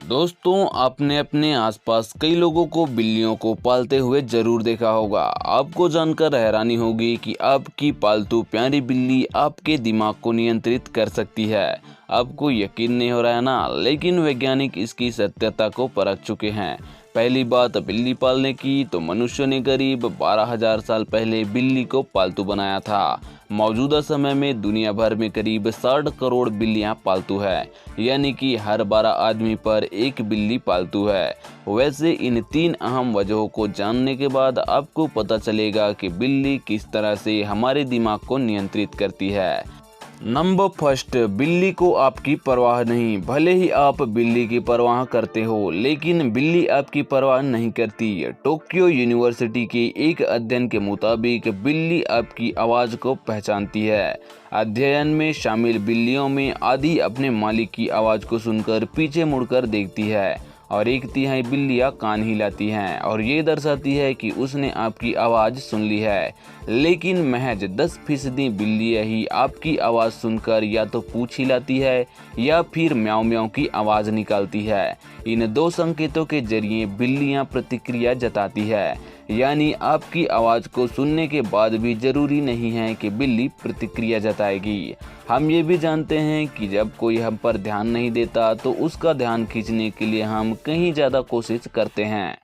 दोस्तों, आपने अपने आसपास कई लोगों को बिल्लियों को पालते हुए जरूर देखा होगा। आपको जानकर हैरानी होगी कि आपकी पालतू प्यारी बिल्ली आपके दिमाग को नियंत्रित कर सकती है। आपको यकीन नहीं हो रहा है ना, लेकिन वैज्ञानिक इसकी सत्यता को परख चुके हैं। पहली बात बिल्ली पालने की, तो मनुष्य ने करीब 12,000 साल पहले बिल्ली को पालतू बनाया था। मौजूदा समय में दुनिया भर में करीब 60 करोड़ बिल्लियां पालतू है, यानी कि हर 12 आदमी पर एक बिल्ली पालतू है। वैसे इन 3 अहम वजहों को जानने के बाद आपको पता चलेगा कि बिल्ली किस तरह से हमारे दिमाग को नियंत्रित करती है। नंबर फर्स्ट, बिल्ली को आपकी परवाह नहीं। भले ही आप बिल्ली की परवाह करते हो, लेकिन बिल्ली आपकी परवाह नहीं करती। टोक्यो यूनिवर्सिटी के एक अध्ययन के मुताबिक बिल्ली आपकी आवाज़ को पहचानती है। अध्ययन में शामिल बिल्लियों में आधी अपने मालिक की आवाज़ को सुनकर पीछे मुड़कर देखती है और 1/3 बिल्लियाँ कान हिलाती हैं और ये दर्शाती है कि उसने आपकी आवाज़ सुन ली है। लेकिन महज 10% बिल्लियाँ ही आपकी आवाज़ सुनकर या तो पूँछ हिलाती है या फिर म्याऊं म्याऊं की आवाज़ निकालती है। इन 2 संकेतों के जरिए बिल्लियाँ प्रतिक्रिया जताती है, यानी आपकी आवाज़ को सुनने के बाद भी जरूरी नहीं है कि बिल्ली प्रतिक्रिया जताएगी। हम ये भी जानते हैं कि जब कोई हम पर ध्यान नहीं देता तो उसका ध्यान खींचने के लिए हम कहीं ज़्यादा कोशिश करते हैं।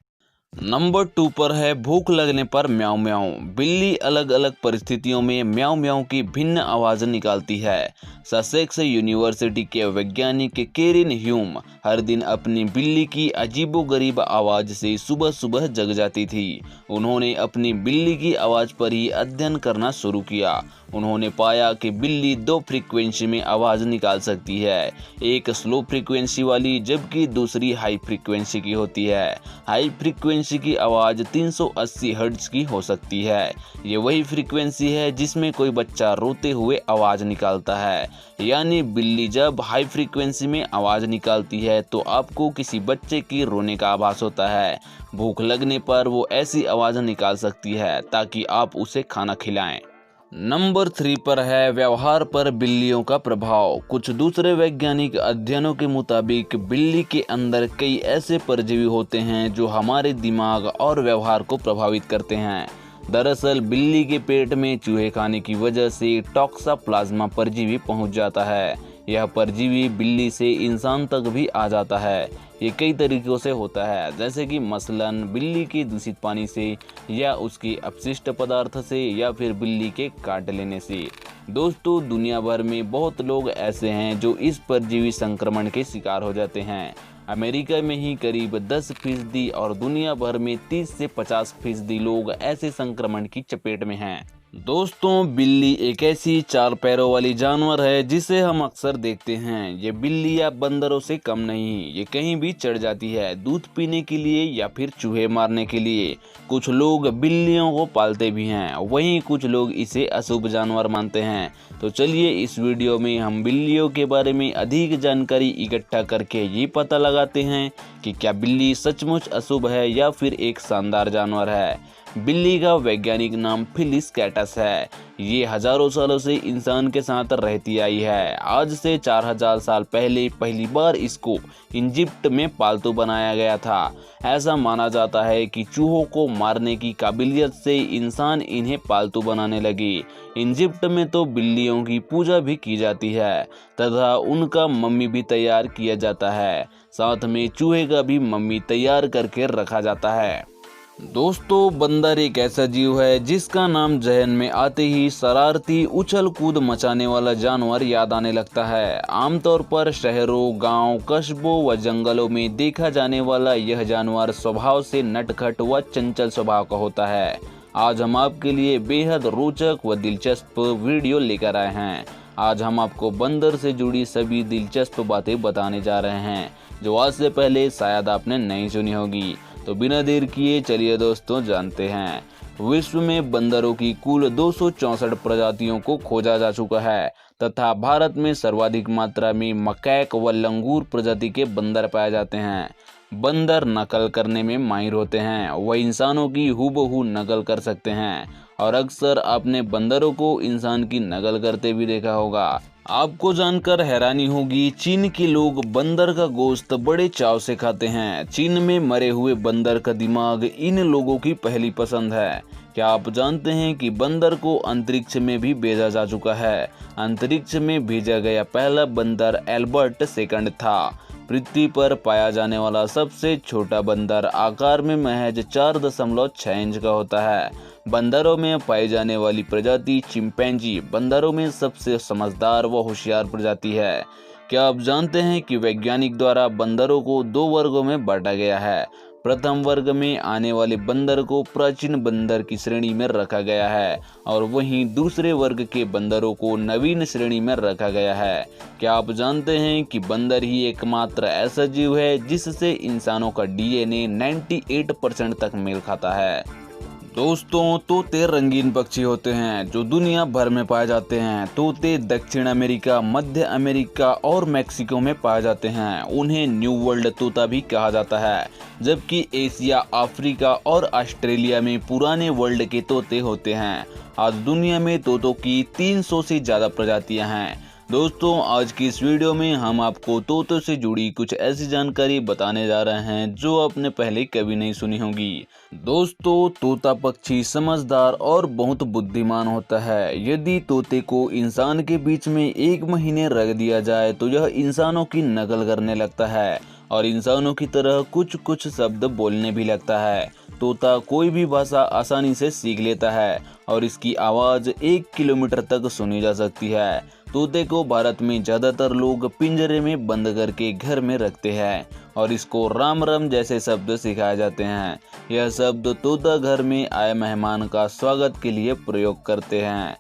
नंबर 2 पर है भूख लगने पर म्याऊं म्याऊं। बिल्ली अलग अलग परिस्थितियों में म्याऊं म्याऊं की भिन्न आवाज़ निकालती है। ससेक्स यूनिवर्सिटी के वैज्ञानिक केरिन ह्यूम हर दिन अपनी बिल्ली की अजीबोगरीब आवाज़ से सुबह सुबह जग जाती थी। उन्होंने अपनी बिल्ली की आवाज़ पर ही अध्ययन करना शुरू किया। उन्होंने पाया कि बिल्ली 2 फ्रीक्वेंसी में आवाज़ निकाल सकती है, एक स्लो फ्रीक्वेंसी वाली जबकि दूसरी हाई फ्रीक्वेंसी की होती है। हाई फ्रीक्वेंसी की आवाज़ 380 हर्ट्ज की हो सकती है। ये वही फ्रीक्वेंसी है जिसमें कोई बच्चा रोते हुए आवाज़ निकालता है। यानी बिल्ली जब हाई फ्रीक्वेंसी में आवाज़ निकालती है तो आपको किसी बच्चे की रोने का आभास होता है। भूख लगने पर वो ऐसी आवाज़ निकाल सकती है ताकि आप उसे खाना खिलाएं। नंबर 3 पर है व्यवहार पर बिल्लियों का प्रभाव। कुछ दूसरे वैज्ञानिक अध्ययनों के मुताबिक बिल्ली के अंदर कई ऐसे परजीवी होते हैं जो हमारे दिमाग और व्यवहार को प्रभावित करते हैं। दरअसल बिल्ली के पेट में चूहे खाने की वजह से टॉक्साप्लाज्मा परजीवी पहुंच जाता है। यह परजीवी बिल्ली से इंसान तक भी आ जाता है। ये कई तरीक़ों से होता है, जैसे कि मसलन बिल्ली के दूषित पानी से या उसके अपशिष्ट पदार्थ से या फिर बिल्ली के काट लेने से। दोस्तों, दुनिया भर में बहुत लोग ऐसे हैं जो इस परजीवी संक्रमण के शिकार हो जाते हैं। अमेरिका में ही करीब 10% और दुनिया भर में 30 से 50% लोग ऐसे संक्रमण की चपेट में हैं। दोस्तों, बिल्ली एक ऐसी 4 पैरों वाली जानवर है जिसे हम अक्सर देखते हैं। ये बिल्ली या बंदरों से कम नहीं, ये कहीं भी चढ़ जाती है, दूध पीने के लिए या फिर चूहे मारने के लिए। कुछ लोग बिल्लियों को पालते भी हैं, वहीं कुछ लोग इसे अशुभ जानवर मानते हैं। तो चलिए इस वीडियो में हम बिल्लियों के बारे में अधिक जानकारी इकट्ठा करके ये पता लगाते हैं कि क्या बिल्ली सचमुच अशुभ है या फिर एक शानदार जानवर है। बिल्ली का वैज्ञानिक नाम फिलिस कैटस है। ये हजारों सालों से इंसान के साथ रहती आई है। आज से 4000 साल पहले पहली बार इसको इजिप्ट में पालतू बनाया गया था। ऐसा माना जाता है कि चूहों को मारने की काबिलियत से इंसान इन्हें पालतू बनाने लगे। इजिप्ट में तो बिल्लियों की पूजा भी की जाती है तथा उनका मम्मी भी तैयार किया जाता है। साथ में चूहे का भी मम्मी तैयार करके रखा जाता है। दोस्तों, बंदर एक ऐसा जीव है जिसका नाम जहन में आते ही शरारती उछल कूद मचाने वाला जानवर याद आने लगता है। आमतौर पर शहरों, गांव, कस्बों व जंगलों में देखा जाने वाला यह जानवर स्वभाव से नटखट व चंचल स्वभाव का होता है। आज हम आपके लिए बेहद रोचक व दिलचस्प वीडियो लेकर आए हैं। आज हम आपको बंदर से जुड़ी सभी दिलचस्प बातें बताने जा रहे हैं जो आज से पहले शायद आपने नहीं सुनी होगी। तो बिना देर किए चलिए दोस्तों जानते हैं। विश्व में बंदरों की कुल 264 प्रजातियों को खोजा जा चुका है तथा भारत में सर्वाधिक मात्रा में मकैक व लंगूर प्रजाति के बंदर पाए जाते हैं। बंदर नकल करने में माहिर होते हैं, वह इंसानों की हूबहू नकल कर सकते हैं और अक्सर आपने बंदरों को इंसान की नकल करते भी देखा होगा। आपको जानकर हैरानी होगी, चीन के लोग बंदर का गोश्त बड़े चाव से खाते हैं। चीन में मरे हुए बंदर का दिमाग इन लोगों की पहली पसंद है। क्या आप जानते हैं कि बंदर को अंतरिक्ष में भी भेजा जा चुका है? अंतरिक्ष में भेजा गया पहला बंदर एल्बर्ट सेकंड था। पृथ्वी पर पाया जाने वाला सबसे छोटा बंदर आकार में महज 4.6 इंच का होता है। बंदरों में पाई जाने वाली प्रजाति चिंपैंजी बंदरों में सबसे समझदार व होशियार प्रजाति है। क्या आप जानते हैं कि वैज्ञानिक द्वारा बंदरों को 2 वर्गों में बांटा गया है? प्रथम वर्ग में आने वाले बंदर को प्राचीन बंदर की श्रेणी में रखा गया है और वहीं दूसरे वर्ग के बंदरों को नवीन श्रेणी में रखा गया है। क्या आप जानते हैं कि बंदर ही एकमात्र ऐसा जीव है जिससे इंसानों का डीएनए 98% तक मेल खाता है? दोस्तों, तोते रंगीन पक्षी होते हैं जो दुनिया भर में पाए जाते हैं। तोते दक्षिण अमेरिका, मध्य अमेरिका और मैक्सिको में पाए जाते हैं। उन्हें न्यू वर्ल्ड तोता भी कहा जाता है, जबकि एशिया, अफ्रीका और ऑस्ट्रेलिया में पुराने वर्ल्ड के तोते होते हैं। आज दुनिया में तोतों की 300 से ज़्यादा प्रजातियां हैं। दोस्तों, आज की इस वीडियो में हम आपको तोतों से जुड़ी कुछ ऐसी जानकारी बताने जा रहे हैं जो आपने पहले कभी नहीं सुनी होगी। दोस्तों, तोता पक्षी समझदार और बहुत बुद्धिमान होता है। यदि तोते को इंसान के बीच में 1 महीने रख दिया जाए तो यह इंसानों की नकल करने लगता है और इंसानों की तरह कुछ कुछ शब्द बोलने भी लगता है। तोता कोई भी भाषा आसानी से सीख लेता है और इसकी आवाज़ 1 किलोमीटर तक सुनी जा सकती है। तोते को भारत में ज़्यादातर लोग पिंजरे में बंद करके घर में रखते हैं और इसको राम राम जैसे शब्द सिखाए जाते हैं। यह शब्द तोता घर में आए मेहमान का स्वागत के लिए प्रयोग करते हैं।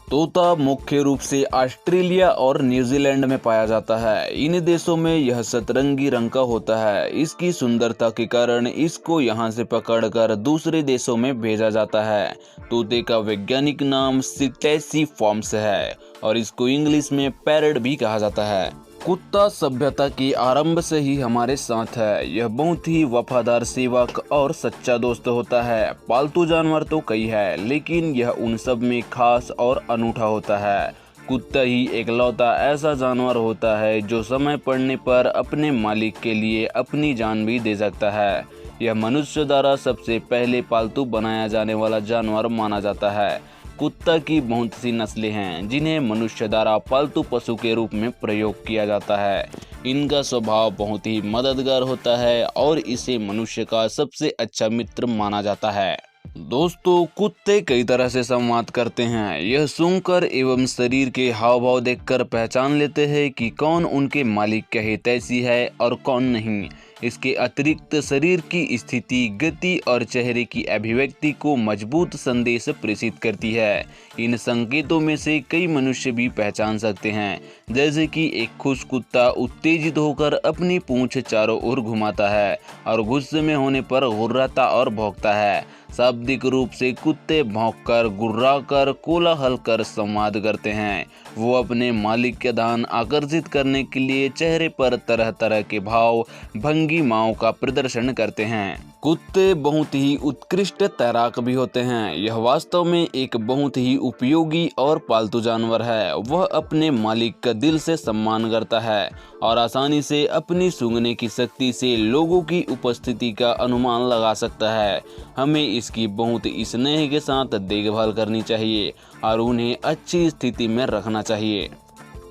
तोता मुख्य रूप से ऑस्ट्रेलिया और न्यूजीलैंड में पाया जाता है। इन देशों में यह सतरंगी रंग का होता है। इसकी सुंदरता के कारण इसको यहाँ से पकड़कर दूसरे देशों में भेजा जाता है। तोते का वैज्ञानिक नाम सिटेसिफॉर्म्स है और इसको इंग्लिश में पैरट भी कहा जाता है। कुत्ता सभ्यता के आरंभ से ही हमारे साथ है। यह बहुत ही वफादार सेवक और सच्चा दोस्त होता है। पालतू जानवर तो कई है, लेकिन यह उन सब में खास और अनूठा होता है। कुत्ता ही एकलौता ऐसा जानवर होता है जो समय पड़ने पर अपने मालिक के लिए अपनी जान भी दे सकता है। यह मनुष्य द्वारा सबसे पहले पालतू बनाया जाने वाला जानवर माना जाता है। कुत्ता की बहुत सी नस्लें हैं जिन्हें मनुष्य द्वारा पालतू पशु के रूप में प्रयोग किया जाता है। इनका स्वभाव बहुत ही मददगार होता है और इसे मनुष्य का सबसे अच्छा मित्र माना जाता है। दोस्तों, कुत्ते कई तरह से संवाद करते हैं। यह सूंघकर एवं शरीर के हाव भाव देखकर पहचान लेते हैं कि कौन उनके मालिक के हितैषी है और कौन नहीं। इसके अतिरिक्त शरीर की स्थिति, गति और चेहरे की अभिव्यक्ति को मजबूत संदेश प्रेषित करती है। इन संकेतों में से कई मनुष्य भी पहचान सकते हैं, जैसे कि एक खुश कुत्ता उत्तेजित होकर अपनी पूंछ चारों ओर घुमाता है और गुस्से में होने पर गुर्राता और भौंकता है। शाब्दिक रूप से कुत्ते भौंककर, गुर्राकर, कोलाहल कर संवाद करते हैं। वो अपने मालिक का ध्यान आकर्षित करने के लिए चेहरे पर तरह तरह के भाव, भंगिमाओं का प्रदर्शन करते हैं। कुत्ते बहुत ही उत्कृष्ट तैराक भी होते हैं। यह वास्तव में एक बहुत ही उपयोगी और पालतू जानवर है। वह अपने मालिक का दिल से सम्मान करता है और आसानी से अपनी सूंघने की शक्ति से लोगों की उपस्थिति का अनुमान लगा सकता है। हमें इसकी बहुत स्नेह के साथ देखभाल करनी चाहिए और उन्हें अच्छी स्थिति में रखना चाहिए।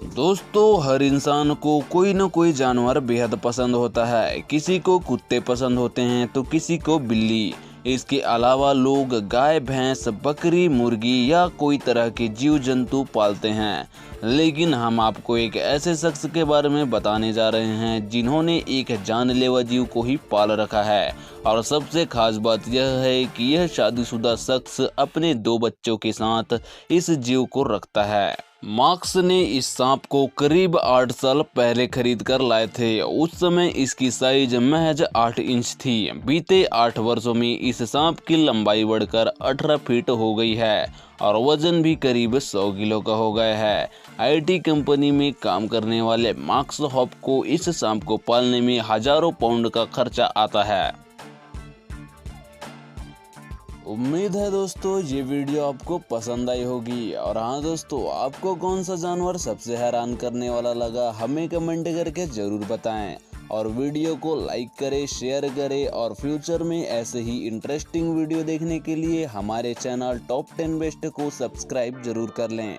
दोस्तों, हर इंसान को कोई न कोई जानवर बेहद पसंद होता है। किसी को कुत्ते पसंद होते हैं तो किसी को बिल्ली। इसके अलावा लोग गाय, भैंस, बकरी, मुर्गी या कोई तरह के जीव जंतु पालते हैं। लेकिन हम आपको एक ऐसे शख्स के बारे में बताने जा रहे हैं जिन्होंने एक जानलेवा जीव को ही पाल रखा है। और सबसे खास बात यह है कि यह शादीशुदा शख्स अपने 2 बच्चों के साथ इस जीव को रखता है। मार्क्स ने इस सांप को करीब 8 साल पहले खरीद कर लाए थे। उस समय इसकी साइज महज 8 इंच थी। बीते 8 वर्षों में इस सांप की लंबाई बढ़कर 18 फीट हो गई है और वजन भी करीब 100 किलो का हो गया है। आईटी कंपनी में काम करने वाले मार्क्स हॉप को इस सांप को पालने में हजारों पाउंड का खर्चा आता है। उम्मीद है दोस्तों ये वीडियो आपको पसंद आई होगी। और हाँ दोस्तों, आपको कौन सा जानवर सबसे हैरान करने वाला लगा हमें कमेंट करके ज़रूर बताएं। और वीडियो को लाइक करें, शेयर करें और फ्यूचर में ऐसे ही इंटरेस्टिंग वीडियो देखने के लिए हमारे चैनल टॉप 10 बेस्ट को सब्सक्राइब जरूर कर लें।